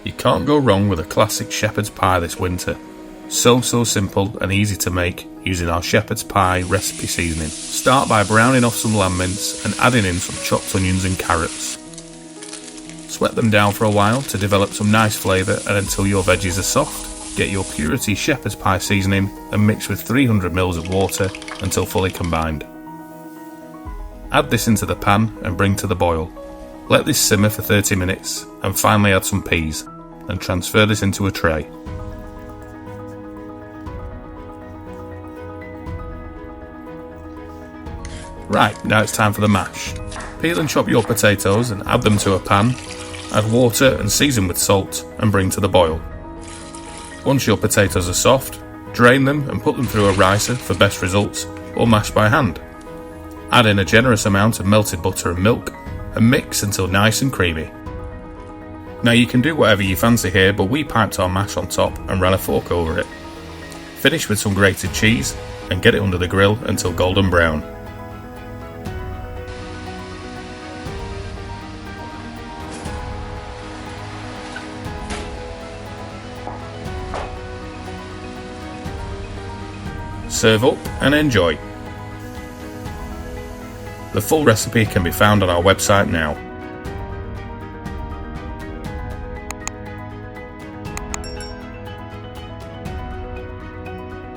You can't go wrong with a classic shepherd's pie this winter. So simple and easy to make using our shepherd's pie recipe seasoning. Start by browning off some lamb mince and adding in some chopped onions and carrots. Sweat them down for a while to develop some nice flavour, and until your veggies are soft, get your Pureety shepherd's pie seasoning and mix with 300 ml of water until fully combined. Add this into the pan and bring to the boil. Let this simmer for 30 minutes and finally add some peas and transfer this into a tray. Right, now it's time for the mash. Peel and chop your potatoes and add them to a pan. Add water and season with salt and bring to the boil. Once your potatoes are soft, drain them and put them through a ricer for best results, or mash by hand. Add in a generous amount of melted butter and milk and mix until nice and creamy. Now you can do whatever you fancy here, but we piped our mash on top and ran a fork over it. Finish with some grated cheese and get it under the grill until golden brown. Serve up and enjoy. The full recipe can be found on our website now.